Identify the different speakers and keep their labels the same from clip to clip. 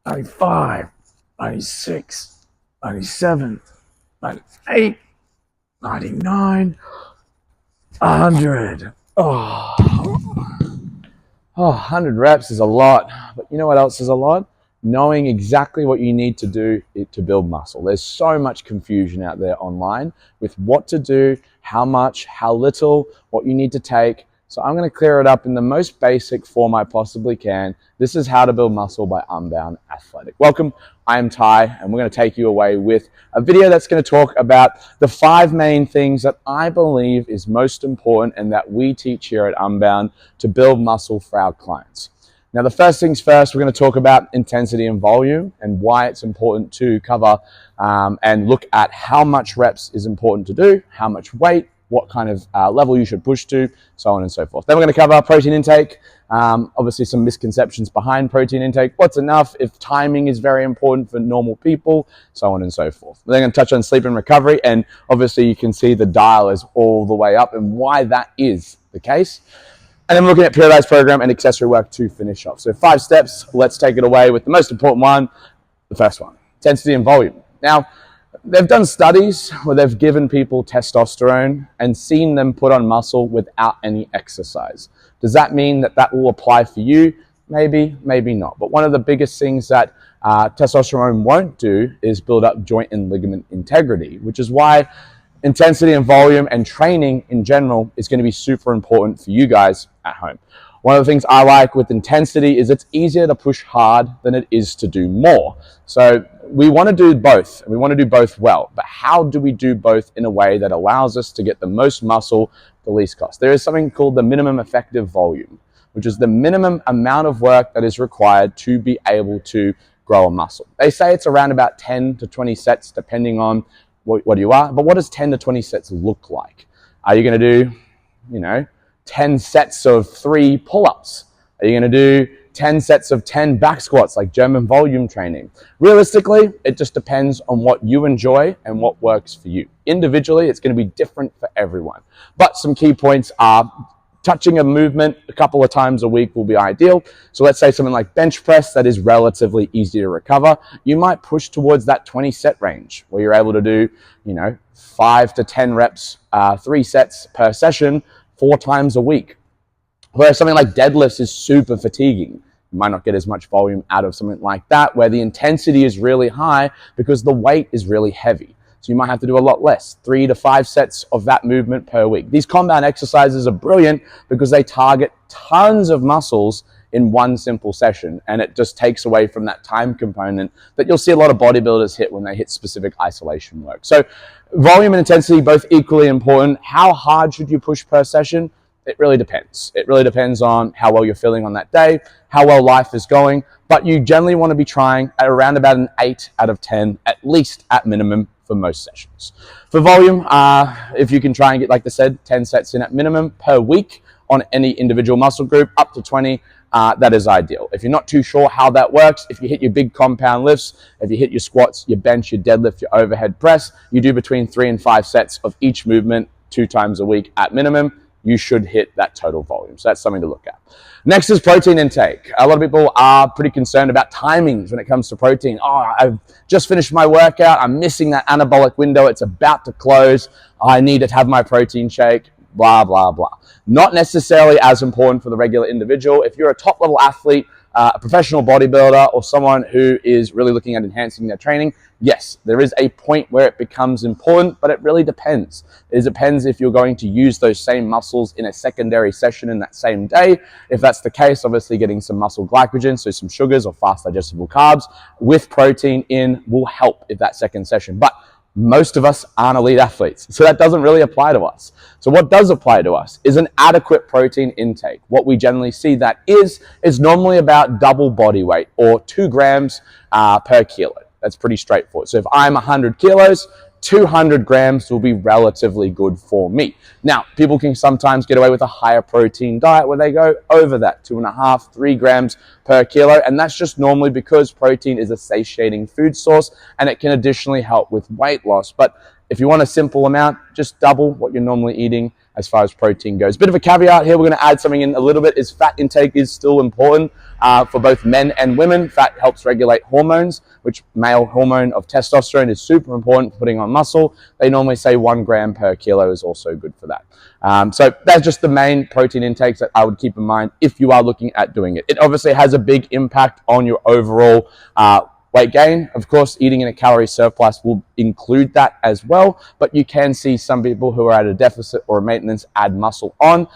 Speaker 1: 95, 96, 97, 98, 99, 100. Oh, 100 reps is a lot, but you know what else is a lot? Knowing exactly what you need to do to build muscle. There's so much confusion out there online with what to do, how much, how little, what you need to take. So I'm going to clear it up in the most basic form I possibly can. This is How to Build Muscle by Unbound Athletic. Welcome, I am Ty, and we're going to take you away with a video that's going to talk about the 5 main things that I believe is most important and that we teach here at Unbound to build muscle for our clients. Now, the first things first, we're going to talk about intensity and volume and why it's important to cover and look at how much reps is important to do, how much weight, what kind of level you should push to, so on and so forth. Then we're going to cover protein intake, obviously some misconceptions behind protein intake, what's enough, if timing is very important for normal people, so on and so forth. We're then going to touch on sleep and recovery, and obviously you can see the dial is all the way up and why that is the case. And then we're looking at periodized program and accessory work to finish off. So 5 steps, let's take it away with the most important one, the first one, intensity and volume. Now, they've done studies where they've given people testosterone and seen them put on muscle without any exercise. Does that mean that that will apply for you? Maybe, maybe not. But one of the biggest things that testosterone won't do is build up joint and ligament integrity, which is why intensity and volume and training in general is going to be super important for you guys at home. One of the things I like with intensity is it's easier to push hard than it is to do more. So we want to do both, and we want to do both well. But how do we do both in a way that allows us to get the most muscle for the least cost? There is something called the minimum effective volume, which is the minimum amount of work that is required to be able to grow a muscle. They say it's around about 10 to 20 sets depending on what you are, but what does 10 to 20 sets look like? Are you going to do, 10 sets of 3 pull-ups? Are you going to do 10 sets of 10 back squats like German volume training? Realistically, it just depends on what you enjoy and what works for you. Individually, it's going to be different for everyone. But some key points are touching a movement a couple of times a week will be ideal. So let's say something like bench press that is relatively easy to recover. You might push towards that 20 set range where you're able to do, 5 to 10 reps, 3 sets per session, 4 times a week. Whereas something like deadlifts is super fatiguing. You might not get as much volume out of something like that where the intensity is really high because the weight is really heavy. So you might have to do a lot less, 3 to 5 sets of that movement per week. These compound exercises are brilliant because they target tons of muscles in one simple session, and it just takes away from that time component that you'll see a lot of bodybuilders hit when they hit specific isolation work. So volume and intensity, both equally important. How hard should you push per session? It really depends. It really depends on how well you're feeling on that day, how well life is going, but you generally want to be trying at around about an 8 out of 10, at least at minimum, for most sessions. For volume, if you can try and get, like I said, 10 sets in at minimum per week on any individual muscle group, up to 20, that is ideal. If you're not too sure how that works, if you hit your big compound lifts, if you hit your squats, your bench, your deadlift, your overhead press, you do between 3 and 5 sets of each movement 2 times a week at minimum, you should hit that total volume. So that's something to look at. Next is protein intake. A lot of people are pretty concerned about timings when it comes to protein. Oh, I've just finished my workout. I'm missing that anabolic window. It's about to close. I need to have my protein shake, blah, blah, blah. Not necessarily as important for the regular individual. If you're a top level athlete, a professional bodybuilder, or someone who is really looking at enhancing their training, yes, there is a point where it becomes important, but it really depends. It depends if you're going to use those same muscles in a secondary session in that same day. If that's the case, obviously getting some muscle glycogen, so some sugars or fast digestible carbs with protein in will help if that second session. But most of us aren't elite athletes, so that doesn't really apply to us. So what does apply to us is an adequate protein intake. What we generally see that is normally about double body weight or 2 grams per kilo. That's pretty straightforward. So if I'm 100 kilos, 200 grams will be relatively good for me. Now, people can sometimes get away with a higher protein diet where they go over that 2.5, 3 grams per kilo. And that's just normally because protein is a satiating food source and it can additionally help with weight loss. But if you want a simple amount, just double what you're normally eating as far as protein goes. Bit of a caveat here, we're going to add something in a little bit, is fat intake is still important for both men and women. Fat helps regulate hormones, which male hormone of testosterone is super important for putting on muscle. They normally say 1 gram per kilo is also good for that. So that's just the main protein intakes that I would keep in mind if you are looking at doing it. It obviously has a big impact on your overall weight gain. Of course, eating in a calorie surplus will include that as well, but you can see some people who are at a deficit or a maintenance add muscle on.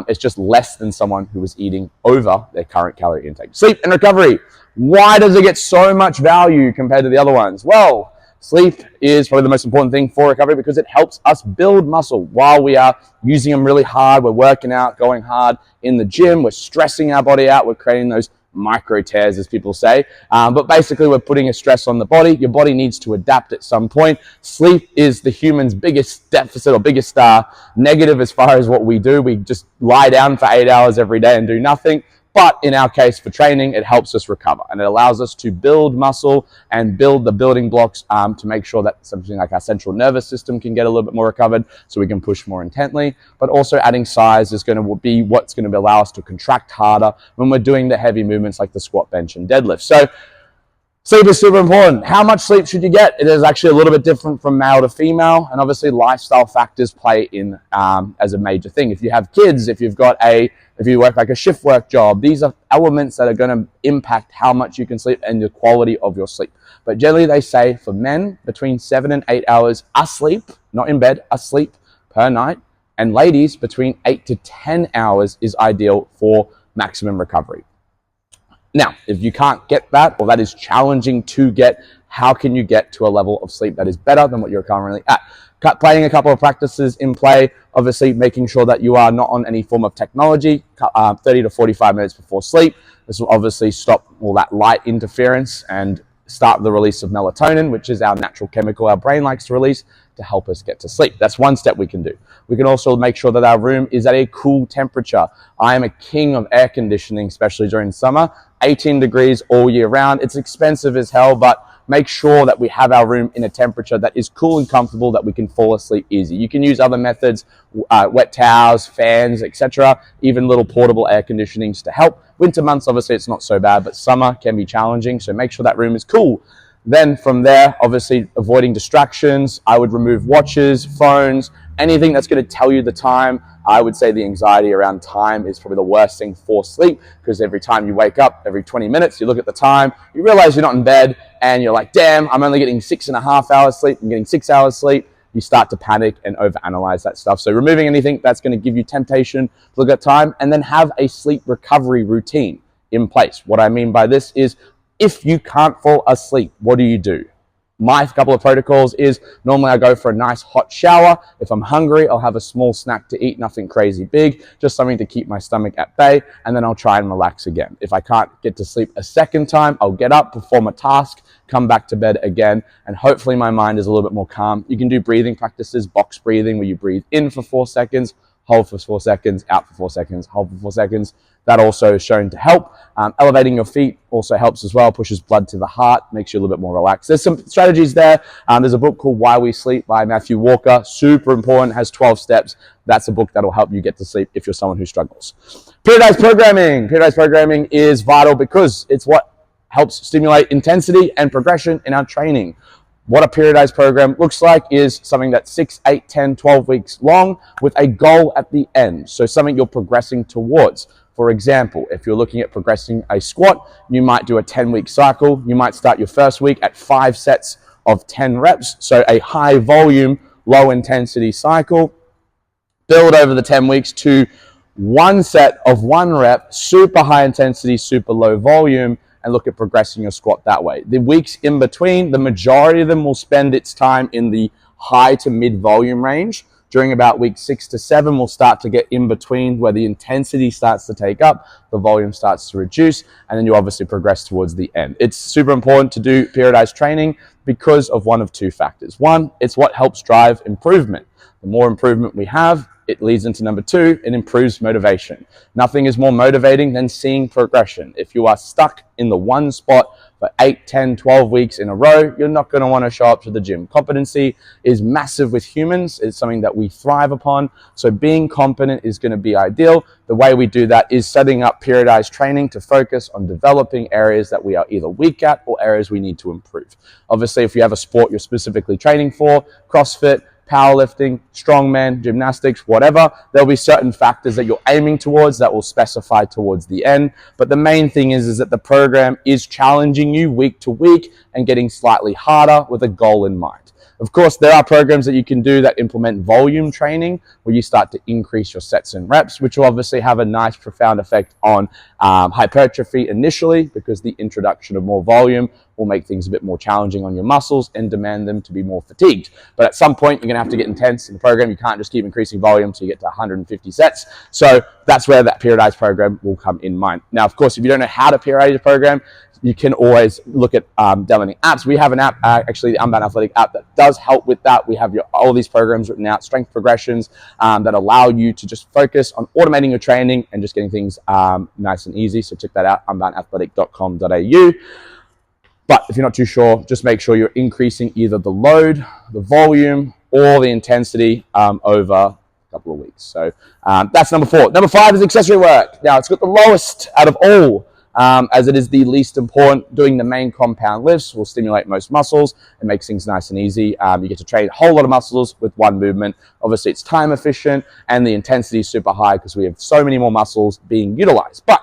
Speaker 1: It's just less than someone who is eating over their current calorie intake. Sleep and recovery. Why does it get so much value compared to the other ones? Well, sleep is probably the most important thing for recovery because it helps us build muscle while we are using them really hard. We're working out, going hard in the gym, we're stressing our body out, we're creating those micro tears, as people say, but basically we're putting a stress on the body. Your body needs to adapt at some point. Sleep is the human's biggest deficit or biggest negative as far as what we do. We just lie down for 8 hours every day and do nothing. But in our case, for training, it helps us recover and it allows us to build muscle and build the building blocks to make sure that something like our central nervous system can get a little bit more recovered so we can push more intently. But also adding size is going to be what's going to allow us to contract harder when we're doing the heavy movements like the squat, bench, and deadlift. So sleep is super important. How much sleep should you get? It is actually a little bit different from male to female, and obviously lifestyle factors play in as a major thing. If you have kids, if you work like a shift work job, these are elements that are going to impact how much you can sleep and the quality of your sleep. But generally they say for men, between 7 and 8 hours asleep, not in bed, asleep per night, and ladies, between 8 to 10 hours is ideal for maximum recovery. Now, if you can't get that, or that is challenging to get, how can you get to a level of sleep that is better than what you're currently at? Playing a couple of practices in play, obviously making sure that you are not on any form of technology, 30 to 45 minutes before sleep. This will obviously stop all that light interference and start the release of melatonin, which is our natural chemical our brain likes to release to help us get to sleep. That's one step we can do. We can also make sure that our room is at a cool temperature. I am a king of air conditioning, especially during summer. 18 degrees all year round. It's expensive as hell, but make sure that we have our room in a temperature that is cool and comfortable, that we can fall asleep easy. You can use other methods, wet towels, fans, etc., even little portable air conditionings to help. Winter months, obviously, it's not so bad, but summer can be challenging, so make sure that room is cool. Then from there, obviously avoiding distractions. I would remove watches, phones, anything that's going to tell you the time. I would say the anxiety around time is probably the worst thing for sleep, because every time you wake up, every 20 minutes, you look at the time, you realize you're not in bed, and you're like, damn, I'm only getting 6.5 hours sleep, I'm getting 6 hours sleep. You start to panic and overanalyze that stuff. So removing anything that's going to give you temptation to look at time, and then have a sleep recovery routine in place. What I mean by this is, if you can't fall asleep, what do you do? My couple of protocols is normally I go for a nice hot shower. If I'm hungry, I'll have a small snack to eat, nothing crazy big, just something to keep my stomach at bay, and then I'll try and relax again. If I can't get to sleep a second time, I'll get up, perform a task, come back to bed again, and hopefully my mind is a little bit more calm. You can do breathing practices, box breathing, where you breathe in for 4 seconds, hold for 4 seconds, out for 4 seconds, hold for 4 seconds. That also is shown to help. Elevating your feet also helps as well, pushes blood to the heart, makes you a little bit more relaxed. There's some strategies there. There's a book called Why We Sleep by Matthew Walker, super important, has 12 steps. That's a book that'll help you get to sleep if you're someone who struggles. Periodized programming. Periodized programming is vital because it's what helps stimulate intensity and progression in our training. What a periodized program looks like is something that's 6, 8, 10, 12 weeks long with a goal at the end. So something you're progressing towards. For example, if you're looking at progressing a squat, you might do a 10-week cycle. You might start your first week at 5 sets of 10 reps. So a high volume, low intensity cycle. Build over the 10 weeks to 1 set of 1 rep, super high intensity, super low volume, and look at progressing your squat that way. The weeks in between, the majority of them will spend its time in the high to mid volume range. During about week 6 to 7, we'll start to get in between where the intensity starts to take up, the volume starts to reduce, and then you obviously progress towards the end. It's super important to do periodized training because of one of 2 factors. One, it's what helps drive improvement. The more improvement we have, it leads into number 2, it improves motivation. Nothing is more motivating than seeing progression. If you are stuck in the one spot but 8, 10, 12 weeks in a row, you're not going to want to show up to the gym. Competency is massive with humans. It's something that we thrive upon. So being competent is going to be ideal. The way we do that is setting up periodized training to focus on developing areas that we are either weak at or areas we need to improve. Obviously, if you have a sport you're specifically training for, CrossFit, powerlifting, strongman, gymnastics, whatever, there'll be certain factors that you're aiming towards that will specify towards the end. But the main thing is that the program is challenging you week to week and getting slightly harder with a goal in mind. Of course, there are programs that you can do that implement volume training where you start to increase your sets and reps, which will obviously have a nice profound effect on hypertrophy initially, because the introduction of more volume will make things a bit more challenging on your muscles and demand them to be more fatigued. But at some point, you're going to have to get intense in the program. You can't just keep increasing volume so you get to 150 sets. So that's where that periodized program will come in mind. Now, of course, if you don't know how to periodize a program, you can always look at downloading apps. We have an app, actually the Unbound Athletic app, that does help with that. We have all these programs written out, strength progressions that allow you to just focus on automating your training and just getting things nice and easy. So check that out, unboundathletic.com.au. But if you're not too sure, just make sure you're increasing either the load, the volume, or the intensity over a couple of weeks. So that's number 4. Number 5 is accessory work. Now, it's got the lowest out of all, as it is the least important. Doing the main compound lifts will stimulate most muscles and makes things nice and easy. You get to train a whole lot of muscles with one movement. Obviously, it's time efficient and the intensity is super high because we have so many more muscles being utilized. But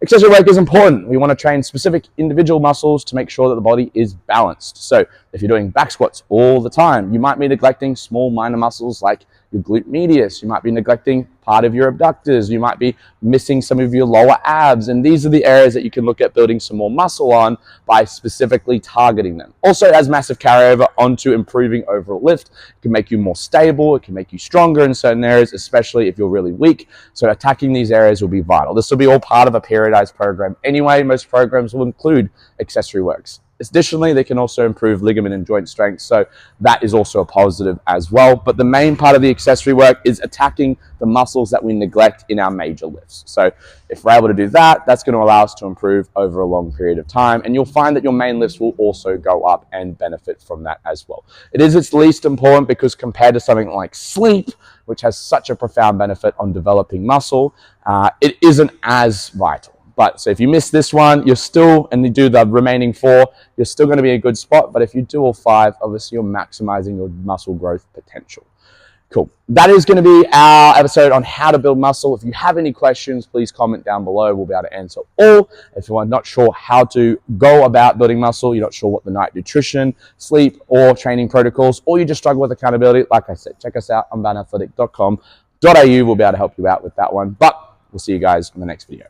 Speaker 1: accessory work is important. We want to train specific individual muscles to make sure that the body is balanced. So if you're doing back squats all the time, you might be neglecting small minor muscles like your glute medius. You might be neglecting part of your abductors. You might be missing some of your lower abs. And these are the areas that you can look at building some more muscle on by specifically targeting them. Also, it has massive carryover onto improving overall lift. It can make you more stable. It can make you stronger in certain areas, especially if you're really weak. So attacking these areas will be vital. This will be all part of a periodized program anyway. Most programs will include accessory works. Additionally, they can also improve ligament and joint strength, so that is also a positive as well. But the main part of the accessory work is attacking the muscles that we neglect in our major lifts. So if we're able to do that, that's going to allow us to improve over a long period of time, and you'll find that your main lifts will also go up and benefit from that as well. It is its least important because compared to something like sleep, which has such a profound benefit on developing muscle, it isn't as vital. But so if you miss this one, you're still, and you do the remaining 4, you're still going to be in a good spot. But if you do all 5, obviously you're maximizing your muscle growth potential. Cool. That is going to be our episode on how to build muscle. If you have any questions, please comment down below. We'll be able to answer all. If you are not sure how to go about building muscle, you're not sure what the night nutrition, sleep, or training protocols, or you just struggle with accountability, like I said, check us out, unboundathletic.com.au. We'll be able to help you out with that one. But we'll see you guys in the next video.